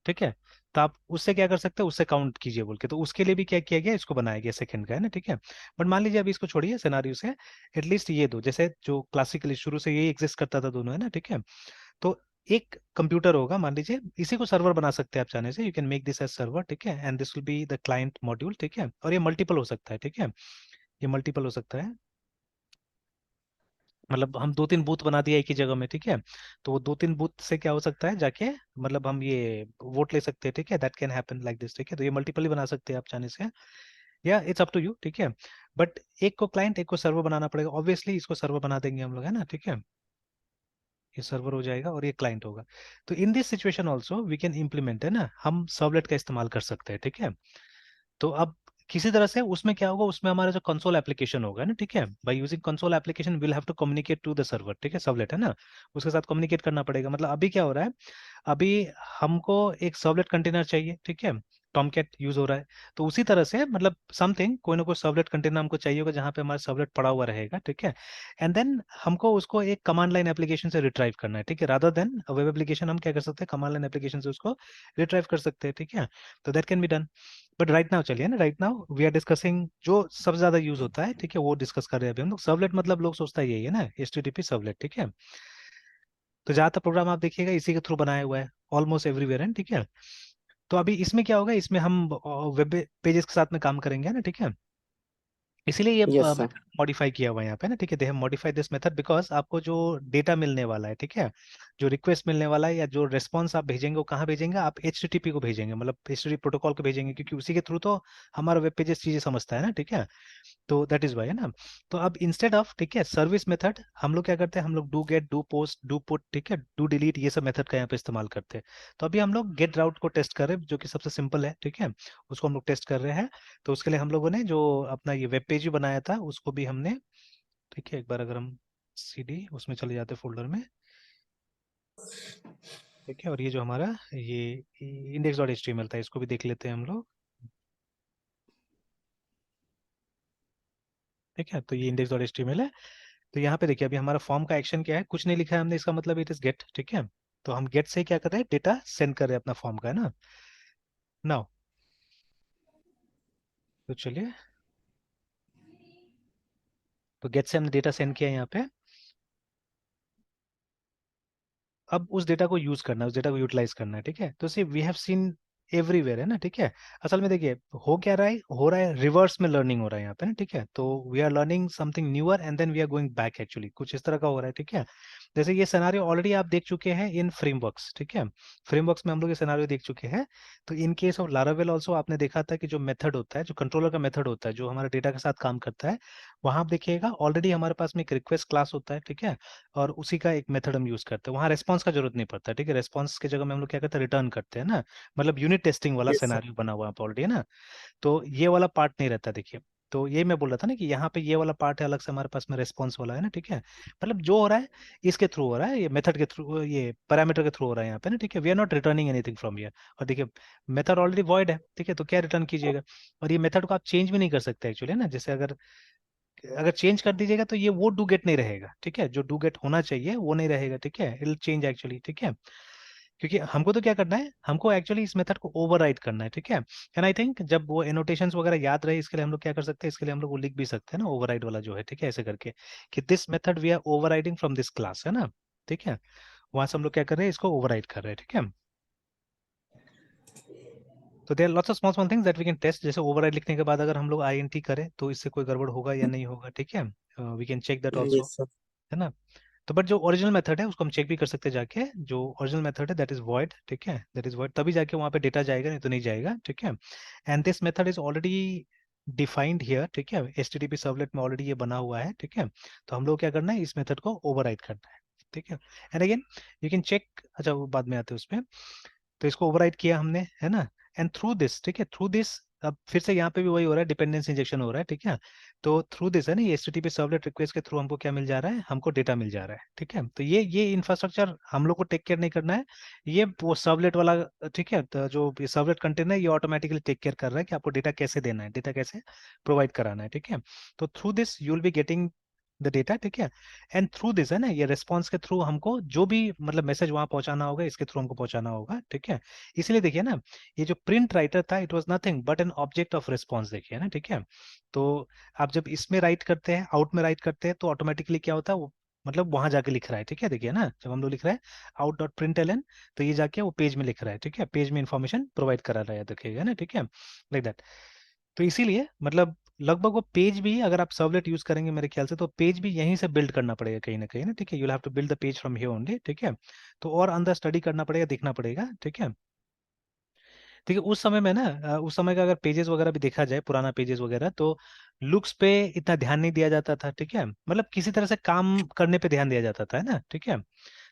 Speaker 2: ठीक है। तो आप उससे क्या कर सकते हो, उससे काउंट कीजिए बोल के, तो उसके लिए भी क्या किया गया, इसको बनाया गया सेकंड का, है ना, ठीक है। बट मान लीजिए अभी इसको छोड़िए सिनारियो से, एटलीस्ट ये दो, जैसे जो क्लासिकली शुरू से यही एग्जिस्ट करता था दोनों, है ना, ठीक है। तो एक कंप्यूटर होगा, मान लीजिए इसी को सर्वर बना सकते हैं आप चाहने से, you can make this as server, ठीक है, and this will be the client module, ठीक है, और ये मल्टीपल हो सकता है, ठीक है, ये मल्टीपल हो सकता है, मतलब हम 2-3 बूथ बना दिया एक ही जगह में, ठीक है। तो वो 2-3 बूथ से क्या हो सकता है, जाके मतलब हम ये वोट ले सकते हैं, ठीक है, that can happen like this, ठीक है। तो ये मल्टीपल ही बना सकते हैं आप चाहने से, या इट्स अप टू यू, ठीक है। बट एक को क्लाइंट, एक को सर्वर बनाना पड़ेगा, ऑब्वियसली इसको सर्वर बना देंगे हम लोग, है ना, ठीक है, ये सर्वर हो जाएगा और ये क्लाइंट होगा। तो in this situation also we can implement, है ना, हम सर्वलेट का इस्तेमाल कर सकते हैं, ठीक है। तो अब किसी तरह से उसमें क्या होगा, उसमें हमारा जो कंसोल एप्लीकेशन होगा ना, ठीक है, by using console application will have to communicate to the server, ठीक है, सर्वलेट, है ना, उसके साथ कम्युनिकेट करना पड़ेगा। मतलब अभी क्या हो रहा है, अभी हमको एक सर्वलेट कंटेनर चाहिए, ठीक है, टॉमकैट यूज हो रहा है, तो उसी तरह से मतलब समथिंग, कोई ना कोई सर्वलेट कंटेनर हमको चाहिए होगा जहाँ पे हमारा सर्वलेट पड़ा हुआ रहेगा, ठीक है। एंड देन हमको उसको एक कमांड लाइन एप्लीकेशन से रिट्राइव करना है, ठीक है, रादर देन वेब एप्लीकेशन, हम क्या कर सकते हैं, कमांड लाइन एप्लीकेशन से उसको रिट्राइव कर सकते हैं, ठीक है। तो that can be done. But right now चलिए ना, right now we are discussing जो सबसे ज्यादा यूज होता है, ठीक है, वो डिस्कस कर रहे हैं अभी हम लोग। सर्वलेट मतलब लोग सोचता है यही है ना, HTTP सर्वलेट, ठीक है। तो ज्यादातर प्रोग्राम आप देखिएगा इसी के थ्रू बनाया हुआ है, ऑलमोस्ट एवरीवेयर है, ठीक है। तो अभी इसमें क्या होगा, इसमें हम वेब पेजेस के साथ में काम करेंगे ना, ठीक है। इसीलिए ये
Speaker 1: यस सर।
Speaker 2: मॉडिफाई किया हुआ है यहाँ पे ना, ठीक है, they have modified this method because आपको जो डेटा मिलने वाला है, ठीक है, जो रिक्वेस्ट मिलने वाला है या जो रेस्पॉन्स आप भेजेंगे वो कहाँ भेजेंगे, आप HTTP को भेजेंगे, मतलब HTTP प्रोटोकॉल को भेजेंगे, क्योंकि उसी के थ्रू तो हमारा वेब पेजेस चीजें समझता है ना, ठीक है। तो दैट इज वाई, है ना। तो अब इंस्टेड ऑफ, ठीक है, सर्विस मेथड, हम लोग क्या करते हैं, हम लोग do get, do post, do put, ठीक है, डू डिलीट, ये सब मेथड का यहाँ पे इस्तेमाल करते हैं। तो अभी हम लोग गेट राउट को टेस्ट कर रहे हैं, जो कि सबसे सिंपल है, ठीक है, उसको हम लोग टेस्ट कर रहे हैं। तो उसके लिए हम लोगों ने जो अपना ये वेब पेज भी बनाया था उसको भी हमने, ठीक है, एक बार अगर हम CD उसमें चले जाते फोल्डर में, ठीक है, और ये जो हमारा ये index.html था, इसको भी देख लेते हैं हम लोग, ठीक है। तो ये index.html है। तो यहाँ पे देखिए अभी हमारा फॉर्म का एक्शन क्या है, कुछ नहीं लिखा है हमने, इसका मतलब इट इज गेट, ठीक है। तो हम गेट से क्या कर रहे हैं, डेटा सेंड कर रहे हैं अपना फॉर्म का, है ना। नाउ तो चलिए, तो गेट से हमने डेटा सेंड किया यहाँ पे। अब उस डेटा को यूज करना है, उस डेटा को यूटिलाइज करना है, ठीक है। तो सी वी हैव सीन एवरीवेयर, है ना, ठीक है। असल में देखिए हो क्या रहा है, हो रहा है रिवर्स में लर्निंग हो रहा है यहाँ पे ना, ठीक है। तो we are learning something newer and then we are going back, actually कुछ इस तरह का हो रहा है, ठीक है। जैसे ये सिनेरियो ऑलरेडी आप देख चुके हैं इन फ्रेमवर्क्स, ठीक है, फ्रेमवर्क्स में हम लोग ये सिनेरियो देख चुके हैं। तो in case of Laravel also आपने देखा था कि जो मेथड होता है, जो कंट्रोलर का मेथड होता है, जो हमारे डेटा के साथ काम करता है, वहां आप देखिएगा ऑलरेडी हमारे पास में एक रिक्वेस्ट क्लास होता है, ठीक है, और उसी का एक मेथड हम यूज करते हैं, वहाँ रेस्पॉन्स का जरूरत नहीं पड़ता, ठीक है। रेस्पॉन्स की जगह में हम लोग क्या करते हैं, रिटर्न करते हैं ना, मतलब यूनिट टेस्टिंग वाला
Speaker 1: यस सर।
Speaker 2: सिनेरियो बना हुआ है ऑलरेडी, है ना। तो ये वाला पार्ट नहीं रहता, देखिए। तो ये मैं बोल रहा था ना कि यहाँ पे ये वाला पार्ट है अलग से हमारे पास में, रेस्पॉन्स वाला है ना, ठीक है। मतलब जो हो रहा है इसके थ्रू हो रहा है, ये मेथड के थ्रू, ये पैरामीटर के थ्रू हो रहा है यहाँ पे ना, ठीक है। We are not returning anything from here. और देखिए मेथड ऑलरेडी वॉइड है, ठीक है, तो क्या रिटर्न कीजिएगा। और ये मेथड को आप चेंज भी नहीं कर सकते एक्चुअली ना, जैसे अगर अगर चेंज कर दीजिएगा तो ये वो डू गेट नहीं रहेगा, ठीक है, जो डू गेट होना चाहिए वो नहीं रहेगा, ठीक है, इट विल चेंज एक्चुअली, ठीक है। क्योंकि हमको तो क्या करना है, हमको एक्चुअली इस मेथड को ओवरराइड करना है, ठीक है। एंड आई थिंक जब वो एनोटेशंस वगैरह याद रहे, इसके लिए हम लोग क्या कर सकते हैं, इसके लिए हम लोग वो लिख भी सकते हैं ना, ओवरराइड वाला जो है, ठीक है, ऐसे करके कि this method we are overriding from this class, है ना, ठीक है। वहां से हम लोग क्या कर रहे हैं, इसको ओवरराइड कर रहे हैं, ठीक है। तो there lots of small small things that we can test, जैसे ओवरराइड लिखने के बाद अगर हम लोग INT करें तो इससे कोई गड़बड़ होगा या नहीं होगा, ठीक है, we can check that also,
Speaker 1: yes sir.
Speaker 2: है ना। तो बट जो ओरिजिनल मेथड है उसको हम चेक भी कर सकते हैं जाके, जो ओरिजिनल मेथड है दैट इज वॉइड, ठीक है, दैट इज वॉइड, तभी जाके वहाँ पे डेटा जाएगा, नहीं तो नहीं जाएगा, ठीक है। And this method is already defined here, ठीक है, HTTP सर्वलेट में ऑलरेडी ये बना हुआ है, ठीक है। तो हम लोग क्या करना है, इस मेथड को ओवरराइड करना है, ठीक है। And again you can check, अच्छा वो बाद में आते हैं उस पर। तो इसको ओवरराइड किया हमने, है ना। एंड थ्रू दिस, ठीक है, थ्रू दिस, अब फिर से यहाँ पे भी वही हो रहा है, डिपेंडेंस इंजेक्शन हो रहा है, ठीक है। तो थ्रू दिस है ना, ये HTTP सर्वलेट रिक्वेस्ट के थ्रू हमको क्या मिल जा रहा है, हमको डेटा मिल जा रहा है, ठीक है। तो ये इंफ्रास्ट्रक्चर हम लोग को टेक केयर नहीं करना है, ये वो सर्वलेट वाला, ठीक है, तो जो सर्वलेट कंटेनर है ये ऑटोमेटिकली टेक केयर कर रहा है कि आपको डेटा कैसे देना है, डेटा कैसे प्रोवाइड कराना है, ठीक है। तो through this you will be getting the data, ठीक है। एंड थ्रू दिस है ना, ये रिस्पॉन्स के थ्रू हमको जो भी मतलब मैसेज वहां पहुंचाना होगा, इसके थ्रू हमको पहुंचाना होगा, ठीक है। इसलिए देखिए ना, ये जो प्रिंट राइटर था, it was nothing but an object of response, देखिए ना, ठीक है। तो आप जब इसमें राइट करते हैं, आउट में राइट करते हैं, तो ऑटोमेटिकली क्या होता है, वो मतलब वहां जाके लिख रहा है, ठीक है। देखिए ना, जब हम लोग लिख रहे हैं out dot print L N, तो ये जाके वो पेज में लिख रहा है, ठीक है, पेज में इंफॉर्मेशन प्रोवाइड करा रहा है, देखिएगा ना, ठीक है, लाइक दैट। तो इसीलिए मतलब लगभग वो पेज भी, अगर आप सर्वलेट यूज करेंगे मेरे ख्याल से, तो पेज भी यहीं से बिल्ड करना पड़ेगा कहीं ना, ठीक है। You have to build the page from here only, ठीक है। तो और अंदर स्टडी करना पड़ेगा, देखना पड़ेगा, ठीक है। ठीक है, उस समय में ना उस समय का अगर पेजेस वगैरह भी देखा जाए, पुराना पेजेस वगैरह, तो लुक्स पे इतना ध्यान नहीं दिया जाता था, ठीक है। मतलब किसी तरह से काम करने पे ध्यान दिया जाता था, है ना, ठीक है।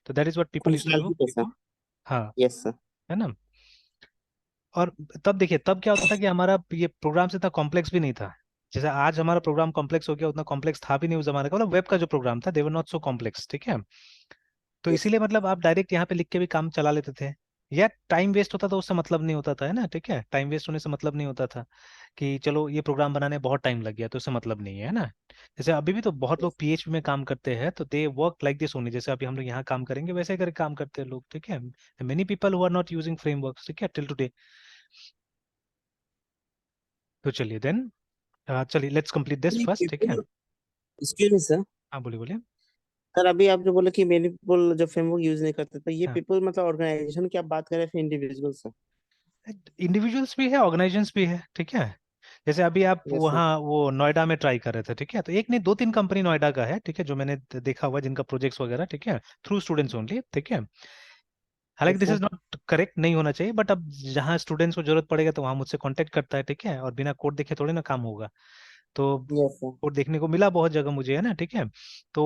Speaker 2: तो that is what people used to do
Speaker 1: functionality पे सर।
Speaker 2: बिफोर। हाँ,
Speaker 1: यस सर।
Speaker 2: है ना। और तब देखिए, तब क्या होता था कि हमारा ये प्रोग्राम से इतना कॉम्प्लेक्स भी नहीं था। जैसे आज हमारा प्रोग्राम कॉम्प्लेक्स हो गया, उतना कॉम्प्लेक्स था भी नहीं उस जमाने का, मतलब वेब का जो प्रोग्राम था, दे वर नॉट सो कॉम्प्लेक्स, ठीक है। तो
Speaker 1: यस
Speaker 2: इसीलिए मतलब आप डायरेक्ट यहाँ पे लिख के भी काम चला लेते थे। या टाइम वेस्ट होता था, उससे मतलब नहीं होता था, है ना, ठीक है। टाइम वेस्ट होने से मतलब नहीं होता था कि चलो ये प्रोग्राम बनाने में बहुत टाइम लग गया, तो उससे मतलब नहीं है ना। जैसे अभी भी तो बहुत लोग पीएचपी में काम करते हैं, तो they work like this only, जैसे अभी हम लोग यहाँ काम करेंगे वैसे ही करके काम करते हैं लोग, ठीक है। Many people who are not using framework, ठीक है, टिल टुडे। तो चलिए देन, चलिए लेट्स कंप्लीट दिस फर्स्ट, ठीक है।
Speaker 1: People, excuse me sir.
Speaker 2: हाँ, बोलिए बोलिए।
Speaker 1: सर अभी आप जो बोले कि मेनी पीपल जो फ्रेमवर्क यूज नहीं करते, तो ये
Speaker 2: हाँ,
Speaker 1: पीपल मतलब ऑर्गेनाइजेशन की आप बात कर रहे हैं फिर इंडिविजुअल सर?
Speaker 2: इंडिविजुअल्स भी है, ऑर्गेनाइजेशंस भी है, ठीक है। जैसे अभी आप
Speaker 1: यस सर।
Speaker 2: वहाँ वो नोएडा में ट्राई कर रहे थे, ठीक है, तो एक नहीं दो तीन कंपनी नोएडा का है, ठीक है, जो मैंने देखा हुआ, जिनका प्रोजेक्ट्स वगैरह, ठीक है, थ्रू स्टूडेंट्स ओनली, ठीक है। हालांकि
Speaker 1: yes
Speaker 2: this
Speaker 1: sir.
Speaker 2: Is not correct, नहीं होना चाहिए, बट अब जहाँ स्टूडेंट्स को जरूरत पड़ेगा तो वहाँ मुझसे कांटेक्ट करता है, ठीक है, और बिना कोड देखे थोड़ी ना काम होगा। तो
Speaker 1: यस सर।
Speaker 2: कोड देखने को मिला बहुत जगह मुझे, है ना, ठीक है। तो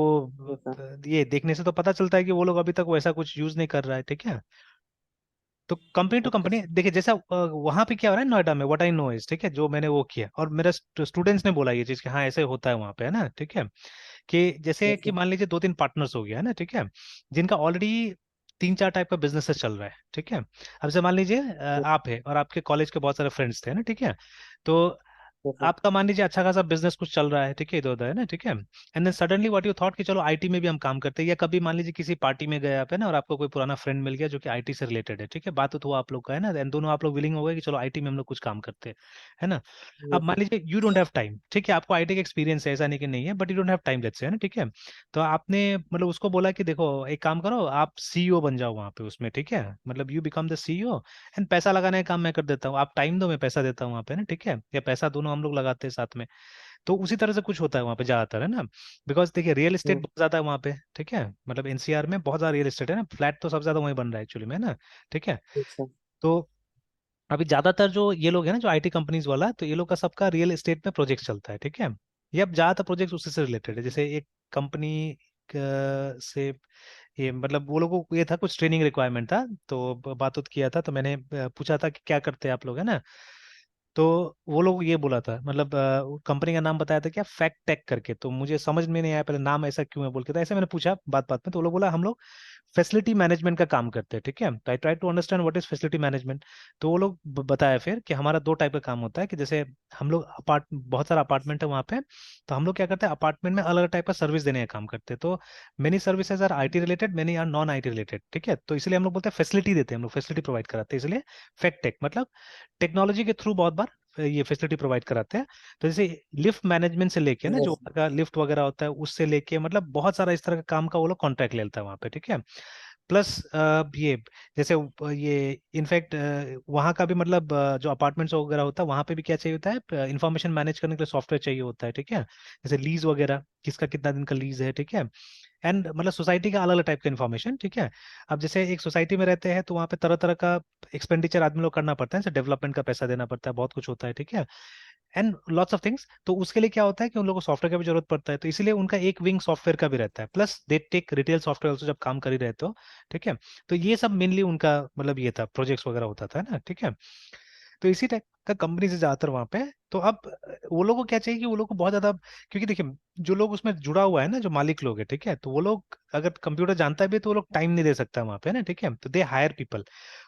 Speaker 1: यस सर।
Speaker 2: ये देखने से तो पता चलता है कि वो लोग अभी तक वैसा कुछ यूज नहीं कर रहा है, ठीक है। तो company to
Speaker 1: okay
Speaker 2: company
Speaker 1: sir.
Speaker 2: देखिए, जैसा वहां पे क्या हो रहा है नोएडा में, व्हाट आई नो इज, ठीक है, जो मैंने वो किया और मेरा स्टूडेंट्स ने बोला ये चीज कि हाँ ऐसे होता है वहां पे, है ना, ठीक है। कि जैसे
Speaker 1: यस
Speaker 2: कि
Speaker 1: सर।
Speaker 2: मान लीजिए दो तीन पार्टनर्स हो गया, है ना, ठीक है, जिनका ऑलरेडी तीन चार टाइप का बिजनेस चल रहा है, ठीक है। अब से मान लीजिए
Speaker 1: यस
Speaker 2: आप है और आपके कॉलेज के बहुत सारे फ्रेंड्स थे ना, ठीक है। तो
Speaker 1: सर।
Speaker 2: आपका मान लीजिए अच्छा खासा बिजनेस कुछ चल रहा है, ठीक है, इधर उधर, है ना, ठीक है। And then suddenly what you thought कि चलो आईटी में भी हम काम करते हैं, या कभी मान लीजिए किसी पार्टी में गए आप, है ना, और आपको कोई पुराना फ्रेंड मिल गया जो कि आईटी से रिलेटेड है, ठीक है, बात तो हुआ आप लोग का, है ना, एंड दोनों आप लोग विलिंग हो गए कि चलो आईटी में हम लोग कुछ काम करते हैं, है ना। अब
Speaker 1: यस
Speaker 2: मान
Speaker 1: सर।
Speaker 2: लीजिए यू डोंट हैव टाइम, ठीक है, आपको आईटी का एक्सपीरियंस है, ऐसा नहीं कि नहीं है, but you don't have time, let's say, है ना, ठीक है। तो आपने मतलब उसको बोला कि देखो एक काम करो, आप सीईओ बन जाओ वहां पे उसमें, ठीक है, मतलब you become the CEO, and पैसा लगाने का काम मैं कर देता हूँ, आप टाइम दो मैं पैसा देता हूँ वहां पे ना, ठीक है, या पैसा दोनों हम लोग लगाते हैं साथ में। तो उसी तरह से कुछ होता है वहां पे ज्यादातर, है ना। बिकॉज देखिए रियल एस्टेट
Speaker 1: हम्म।
Speaker 2: बहुत ज्यादा है वहां पे, ठीक है, मतलब एनसीआर में बहुत ज्यादा रियल एस्टेट है ना, फ्लैट तो सबसे ज्यादा वहीं बन रहा है एक्चुअली में, है ना, ठीक है।
Speaker 1: Yes sir.
Speaker 2: तो अभी ज्यादातर जो ये लोग हैं ना, जो आईटी कंपनीज वाला, तो ये लोग का सबका रियल एस्टेट में प्रोजेक्ट चलता है, ठीक है। ये अब ज्यादातर प्रोजेक्ट उसी से रिलेटेड है, जैसे एक कंपनी से ये मतलब वो लोगों को ये था, कुछ ट्रेनिंग रिक्वायरमेंट था, तो बात उत किया था, तो मैंने पूछा था कि क्या करते हैं आप लोग, है ना। तो वो लोग ये बोला था, मतलब कंपनी का नाम बताया था क्या, फैक्ट टेक करके, तो मुझे समझ में नहीं आया पहले नाम ऐसा क्यों है बोल के, था ऐसे मैंने पूछा बात बात में, तो वो लोग बोला हम लोग फैसिलिटी मैनेजमेंट का काम करते हैं, ठीक है। तो I try to understand what is facility management. तो वो लोग बताया फिर कि हमारा दो टाइप का काम होता है, कि जैसे हम लोग बहुत सारा अपार्टमेंट है वहाँ पे, तो हम लोग क्या करते हैं, अपार्टमेंट में अलग अलग टाइप का सर्विस देने का काम करते हैं। तो many services are IT related, many are non IT related, ठीक है। तो इसलिए हम लोग बोलते हैं फैसिलिटी देते हैं, हम लोग फैसिलिटी प्रोवाइड कराते हैं, इसलिए फैक्ट टेक मतलब टेक्नोलॉजी के थ्रू बहुत बार ये फैसिलिटी प्रोवाइड कराते हैं। तो जैसे लिफ्ट मैनेजमेंट से लेके ना, जो
Speaker 1: यस
Speaker 2: वहाँ का लिफ्ट वगैरह होता है उससे लेके, मतलब बहुत सारा इस तरह का काम का वो लोग कॉन्ट्रैक्ट ले लेता है वहाँ पे, ठीक है। प्लस ये जैसे ये इनफैक्ट वहाँ का भी मतलब जो अपार्टमेंट्स वगैरह होता है वहाँ पे भी क्या चाहिए होता है, इंफॉर्मेशन मैनेज करने के लिए सॉफ्टवेयर चाहिए होता है, ठीक है। जैसे लीज वगैरह, किसका कितना दिन का लीज है, ठीक है। एंड मतलब सोसाइटी का अलग अलग टाइप का इन्फॉर्मेशन, ठीक है। अब जैसे एक सोसाइटी में रहते हैं तो वहाँ पे तरह तरह का एक्सपेंडिचर आदमी लोग करना पड़ता है, जैसे डेवलपमेंट का पैसा देना पड़ता है, बहुत कुछ होता है, ठीक है, एंड लॉट्स ऑफ थिंग्स। तो उसके लिए क्या होता है कि उन लोगों को सॉफ्टवेयर का भी जरूरत पड़ता है, तो इसीलिए उनका एक विंग सॉफ्टवेयर का भी रहता है, plus they take retail software also जब काम कर ही रहते हो, ठीक है। तो ये सब मेनली उनका मतलब ये था, प्रोजेक्ट्स वगैरह होता था ना, ठीक है। तो इसी टाइप का कंपनी से ज्यादातर वहां पे है। तो अब वो लोग को क्या चाहिए कि वो लोग को बहुत ज्यादा, क्योंकि देखिए जो लोग उसमें जुड़ा हुआ है ना, जो मालिक लोग है, ठीक है, तो वो लोग अगर कंप्यूटर जानता है भी तो वो लोग टाइम नहीं दे सकता वहां पे ना, ठीक है, तो दे हायर पीपल।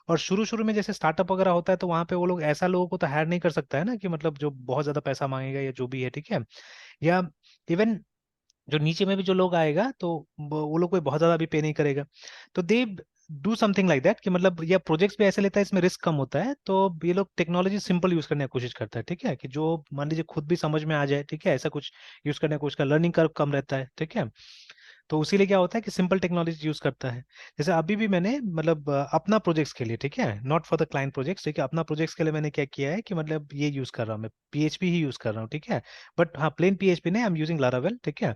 Speaker 2: और शुरू शुरू में जैसे स्टार्टअप वगैरह होता है तो वहां पे वो लोग ऐसा लोगों को तो हायर नहीं कर सकता है ना, कि मतलब जो बहुत ज्यादा पैसा मांगेगा या जो भी है, ठीक है। या इवन जो नीचे में भी जो लोग आएगा तो वो लोग कोई बहुत ज्यादा भी पे नहीं करेगा। तो they do something like that कि मतलब या प्रोजेक्ट्स भी ऐसे लेता है, इसमें रिस्क कम होता है, तो ये लोग टेक्नोलॉजी सिंपल यूज करने की कोशिश करता है, ठीक है, कि जो मान लीजिए खुद भी समझ में आ जाए, ठीक है, ऐसा कुछ यूज करने की कोशिश कर, लर्निंग कर्व कम रहता है, ठीक है। तो उसी लिए क्या होता है कि सिंपल टेक्नोलॉजी यूज करता है। जैसे अभी भी मैंने मतलब अपना प्रोजेक्ट्स के लिए, ठीक है, not for the client projects, ठीक है, अपना प्रोजेक्ट्स के लिए मैंने क्या किया है कि मतलब ये यूज कर रहा हूँ मैं, पीएचपी ही यूज कर रहा हूँ, ठीक है। बट हाँ, प्लेन पीएचपी नहीं, आई एम यूजिंग लारावेल, ठीक है।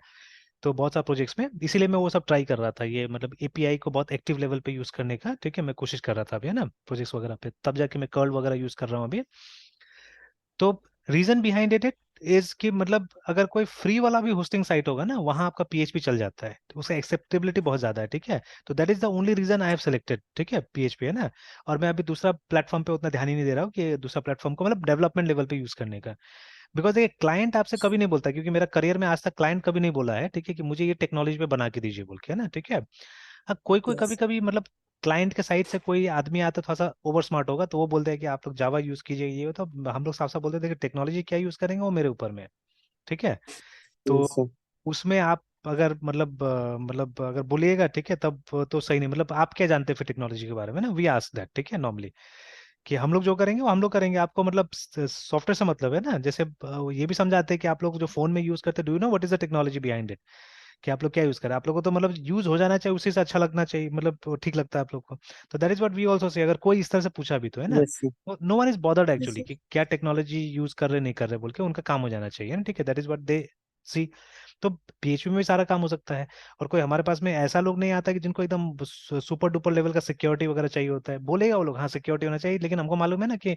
Speaker 2: तो बहुत सारे प्रोजेक्ट्स में इसीलिए मैं वो सब ट्राई कर रहा था, ये मतलब एपीआई को बहुत एक्टिव लेवल पे यूज करने का, ठीक है, मैं कोशिश कर रहा था अभी, है ना, प्रोजेक्ट्स वगैरह पे, तब जाके मैं कर्ल वगैरह यूज कर रहा हूँ अभी। तो रीजन बिहाइंड इट इज कि मतलब अगर कोई फ्री वाला भी होस्टिंग साइट होगा ना, वहां आपका पीएचपी चल जाता है, तो उसका एक्सेप्टेबिलिटी बहुत ज्यादा है, ठीक है। तो that is the only reason I have selected, ठीक है, पीएचपी, है ना। और मैं अभी दूसरा प्लेटफॉर्म पे उतना ध्यान ही नहीं दे रहा हूँ कि दूसरा प्लेटफॉर्म को मतलब डेवलपमेंट लेवल पे यूज करने का। बिकॉज ये क्लाइंट आपसे कभी नहीं बोलता, क्योंकि मेरा करियर में आज तक क्लाइंट कभी नहीं बोला है, ठीक है, कि मुझे ये टेक्नोलॉजी पे बना के दीजिए बोल के, है ना, ठीक है। हाँ, कोई कोई कभी
Speaker 3: Yes.
Speaker 2: कभी मतलब क्लाइंट के साइड से कोई आदमी आता थोड़ा सा ओवर स्मार्ट होगा, तो वो बोलते हैं कि आप लोग जावा यूज कीजिए, ये तो हम लोग साफ साफ बोलते थे कि टेक्नोलॉजी क्या यूज करेंगे वो मेरे ऊपर में है, ठीक है। तो
Speaker 3: Yes, sir.
Speaker 2: उसमें आप अगर मतलब मतलब अगर बोलिएगा, ठीक है, तब तो सही नहीं, मतलब आप क्या जानते हैं फिर टेक्नोलॉजी के बारे में ना, वी आस्क दैट, ठीक है, नॉर्मली, कि हम लोग जो करेंगे वो हम लोग करेंगे, आपको मतलब सॉफ्टवेयर से मतलब है ना। जैसे ये भी समझाते हैं कि आप लोग जो फोन में यूज करते हैं, do you know what is the technology behind it, कि आप लोग क्या यूज करें, आप लोग को तो मतलब यूज हो जाना चाहिए, उसी से अच्छा लगना चाहिए, मतलब वो ठीक लगता है आप लोग को। तो that is what we also say, अगर कोई इस तरह से पूछा भी तो, है ना,
Speaker 3: Yes, sir.
Speaker 2: No one is bothered
Speaker 3: Yes,
Speaker 2: actually
Speaker 3: sir.
Speaker 2: कि क्या टेक्नोलॉजी यूज कर रहे नहीं कर रहे बोल के, उनका काम हो जाना चाहिए ना, ठीक है, दैट इज व्हाट दे सी। तो पीएचपी में भी सारा काम हो सकता है। और कोई हमारे पास में ऐसा लोग नहीं आता कि जिनको एकदम सुपर डुपर लेवल का सिक्योरिटी वगैरह चाहिए होता है, बोलेगा वो लोग हाँ सिक्योरिटी होना चाहिए, लेकिन हमको मालूम है ना कि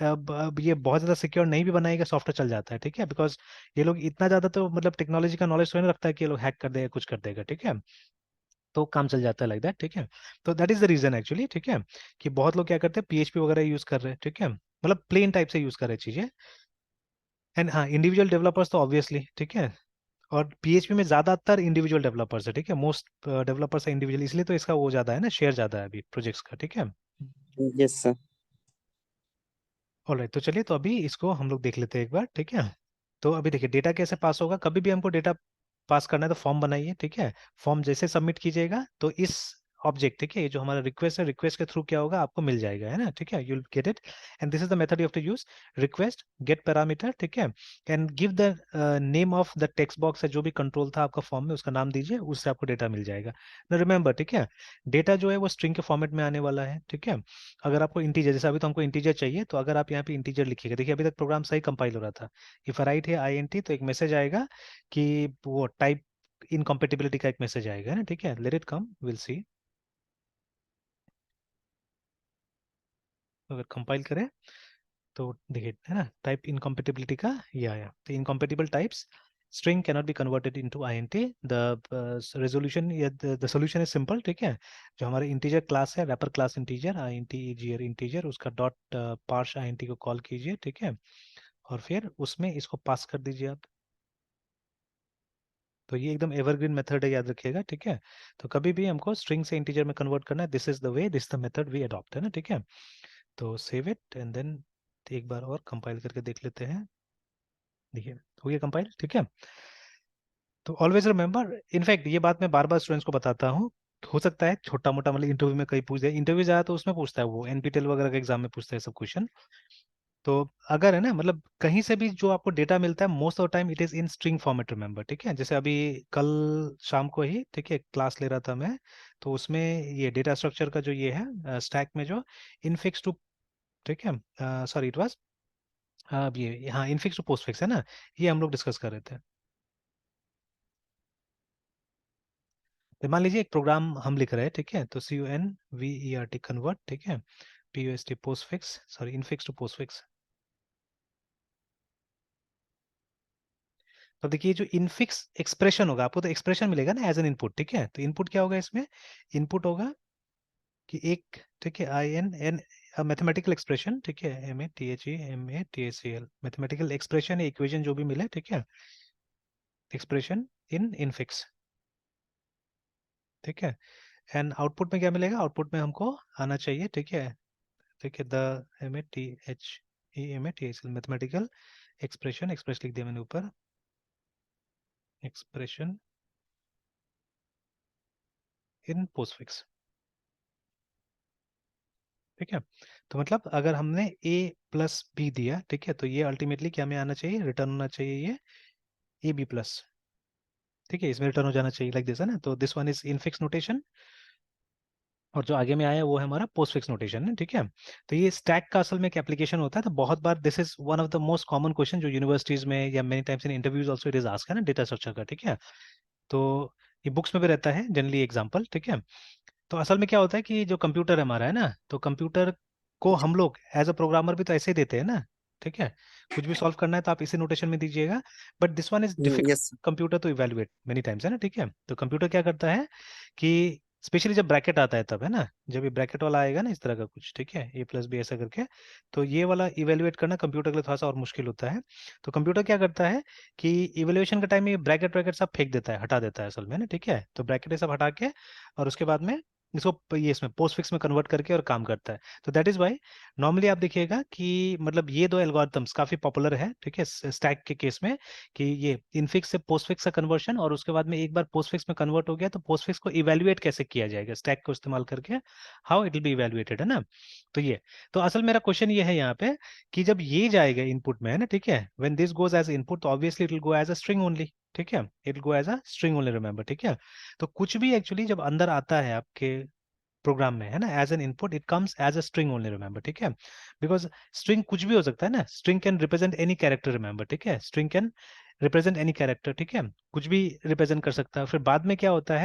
Speaker 2: अब ये बहुत ज्यादा सिक्योर नहीं भी बनाएगा, सॉफ्टवेयर चल जाता है, ठीक है, बिकॉज ये लोग इतना ज्यादा तो मतलब टेक्नोलॉजी का नॉलेज तो नहीं रखता है कि ये लोग हैक कर देगा, कुछ कर देगा, ठीक है। तो काम चल जाता है लाइक दैट, ठीक है। तो that is the reason actually, ठीक है, कि बहुत लोग क्या करते हैं पीएचपी वगैरह यूज कर रहे हैं, ठीक है, मतलब प्लेन टाइप से यूज कर रहे हैं चीजें। एंड हाँ, इंडिविजुअल डेवलपर्स तो ऑब्वियसली, ठीक है, और पीएचपी में ज्यादातर इंडिविजुअल डेवलपर्स है, ठीक है, मोस्ट डेवलपर्स है इंडिविजुअल, इसलिए तो इसका वो ज्यादा है ना, शेयर ज्यादा है अभी प्रोजेक्ट्स का, ठीक है।
Speaker 3: Yes, sir.
Speaker 2: ऑलराइट, तो चलिए, तो अभी इसको हम लोग देख लेते हैं एक बार, ठीक है। तो अभी देखिए डेटा कैसे पास होगा, कभी भी हमको डेटा पास करना है तो फॉर्म बनाइए, ठीक है। फॉर्म जैसे सबमिट कीजिएगा तो इस ऑब्जेक्ट, ठीक है, ये जो हमारा रिक्वेस्ट है, रिक्वेस्ट के थ्रू क्या होगा आपको मिल जाएगा, है ना, ठीक है, you will get it. And this is the method you have to use, request get parameter, ठीक है, and give the name of the text box है, जो भी कंट्रोल था आपका फॉर्म में उसका नाम दीजिए, उससे आपको डेटा मिल जाएगा ना, रिमेंबर, ठीक है। डेटा जो है वो स्ट्रिंग के फॉर्मेट में आने वाला है, ठीक है। अगर आपको इंटीजर, जैसे अभी तो हमको इंटीजर चाहिए, तो अगर आप यहाँ पे इंटीजर लिखिएगा, देखिए अभी तक प्रोग्राम सही कंपाइल हो रहा था, इफ राइट है INT तो एक मैसेज आएगा कि वो टाइप इनकम्पेटिबिलिटी का एक मैसेज आएगा, है ना, ठीक है, let it come, will see. अगर कंपाइल करें तो देखिए, है ना, टाइप इनकम्पेटिबिलिटी का ये आया, तो incompatible types string cannot be converted into int, resolution या the solution is simple, ठीक है। जो हमारे इंटीजर क्लास है, wrapper class integer integer integer, उसका डॉट पार्स int को कॉल कीजिए, ठीक है, और फिर उसमें इसको पास कर दीजिए आप। तो ये एकदम एवरग्रीन मेथड है, याद रखिएगा, ठीक है। तो कभी भी हमको स्ट्रिंग से इंटीजर में कन्वर्ट करना है, this is the way, this the method we adopt, है ना, ठीक है। तो सेव इट एंड देन एक बार और कंपाइल करके देख लेते हैं, देखिए हो गया कंपाइल, ठीक है। तो ऑलवेज रिमेंबर, इनफैक्ट ये बात मैं बार बार स्टूडेंट्स को बताता हूँ, हो सकता है छोटा मोटा मतलब इंटरव्यू में कहीं पूछ दे, इंटरव्यू जाए तो उसमें पूछता है, वो एनपीटीएल वगैरह के एग्जाम में पूछता है सब क्वेश्चन। तो अगर है ना, मतलब कहीं से भी जो आपको डेटा मिलता है, most of time it is in string format, remember, ठीक है। जैसे अभी कल शाम को ही, ठीक है, क्लास ले रहा था मैं, तो उसमें ये डेटा स्ट्रक्चर का जो ये है स्टैक में जो इनफिक्स टू, ठीक है, सॉरी इट वाज, अब ये हाँ इनफिक्स टू पोस्टफिक्स है ना, ये हम लोग डिस्कस कर रहे थे। तो मान लीजिए एक प्रोग्राम हम लिख रहे हैं, ठीक है, तो CUNVERT कन्वर्ट, ठीक है, POST postfix, sorry infix to postfix. तो देखिए जो इनफिक्स एक्सप्रेशन होगा, आपको तो एक्सप्रेशन मिलेगा ना एज एन इनपुट, ठीक है। तो इनपुट क्या होगा इसमें, इनपुट होगा कि एक, ठीक है, IN मैथमेटिकल एक्सप्रेशन, ठीक है, MATHEMATHCL, मैथमेटिकल एक्सप्रेशन इक्वेशन जो भी मिले, ठीक है, एक्सप्रेशन इन इनफिक्स, ठीक है। एंड आउटपुट में क्या मिलेगा, आउटपुट में हमको आना चाहिए, ठीक है, ठीक है, the MATHEMATHCL mathematical expression, express लिख दिया मैंने ऊपर, एक्सप्रेशन in postfix. ठीक है, तो मतलब अगर हमने a प्लस b दिया, ठीक है, तो ये अल्टीमेटली क्या में आना चाहिए, रिटर्न होना चाहिए ये ए बी प्लस, ठीक है, इसमें रिटर्न हो जाना चाहिए लाइक दिस है ना. तो this one is infix notation और जो आगे में आया वो है हमारा पोस्टफिक्स नोटेशन है. ठीक है, तो ये स्टैक का असल में एक एप्लीकेशन होता है. तो बहुत बार this is one of the most common question जो यूनिवर्सिटीज में या many times in interviews also it is asked है ना, डेटा स्ट्रक्चर का. ठीक है, तो ये बुक्स में भी रहता है जनरली एग्जांपल. ठीक है, तो असल में क्या होता है कि जो कंप्यूटर हमारा है ना, तो कंप्यूटर को हम लोग एज अ प्रोग्रामर भी तो ऐसे ही देते हैं ना. ठीक है, कुछ भी सॉल्व करना है तो आप इसी नोटेशन में दीजिएगा, but this one is difficult
Speaker 1: yes
Speaker 2: computer to evaluate many times है ना. ठीक है, तो कंप्यूटर क्या करता है कि स्पेशली जब ब्रैकेट आता है तब है ना, जब ये ब्रैकेट वाला आएगा ना इस तरह का कुछ, ठीक है, ए प्लस बी ऐसा करके, तो ये वाला इवेलुएट करना कंप्यूटर के लिए थोड़ा सा और मुश्किल होता है. तो कंप्यूटर क्या करता है कि इवेल्युएशन के टाइम ये ब्रैकेट ब्रैकेट सब फेंक देता है, हटा देता है असल में ना. ठीक है, तो ब्रैकेट ये सब हटा के और उसके बाद में इसको ये इसमें पोस्टफिक्स में कन्वर्ट करके और काम करता है. तो दैट इज वाई नॉर्मली आप देखिएगा कि मतलब ये दो एल्गोरिथम्स काफी पॉपुलर है. ठीक है, स्टैक के केस में कि ये इनफिक्स से पोस्टफिक्स का कन्वर्शन और उसके बाद में एक बार पोस्टफिक्स में कन्वर्ट हो गया तो पोस्टफिक्स को इवेल्युएट कैसे किया जाएगा स्टैक को इस्तेमाल करके, how it will be evaluated है ना. तो ये, तो असल मेरा क्वेश्चन ये है यहाँ पे कि जब ये जाएगा इनपुट में है ना, ठीक है, when this goes as input तो obviously it will go as a string only. ठीक है, it will go as a string only, remember. ठीक है, तो कुछ भी एक्चुअली जब अंदर आता है आपके प्रोग्राम में है ना as an input it comes as a string only, remember. ठीक है, बिकॉज स्ट्रिंग कुछ भी हो सकता है ना, string can represent any character, remember. ठीक है, string can represent any character. ठीक है, कुछ भी रिप्रेजेंट कर सकता है. फिर बाद में क्या होता है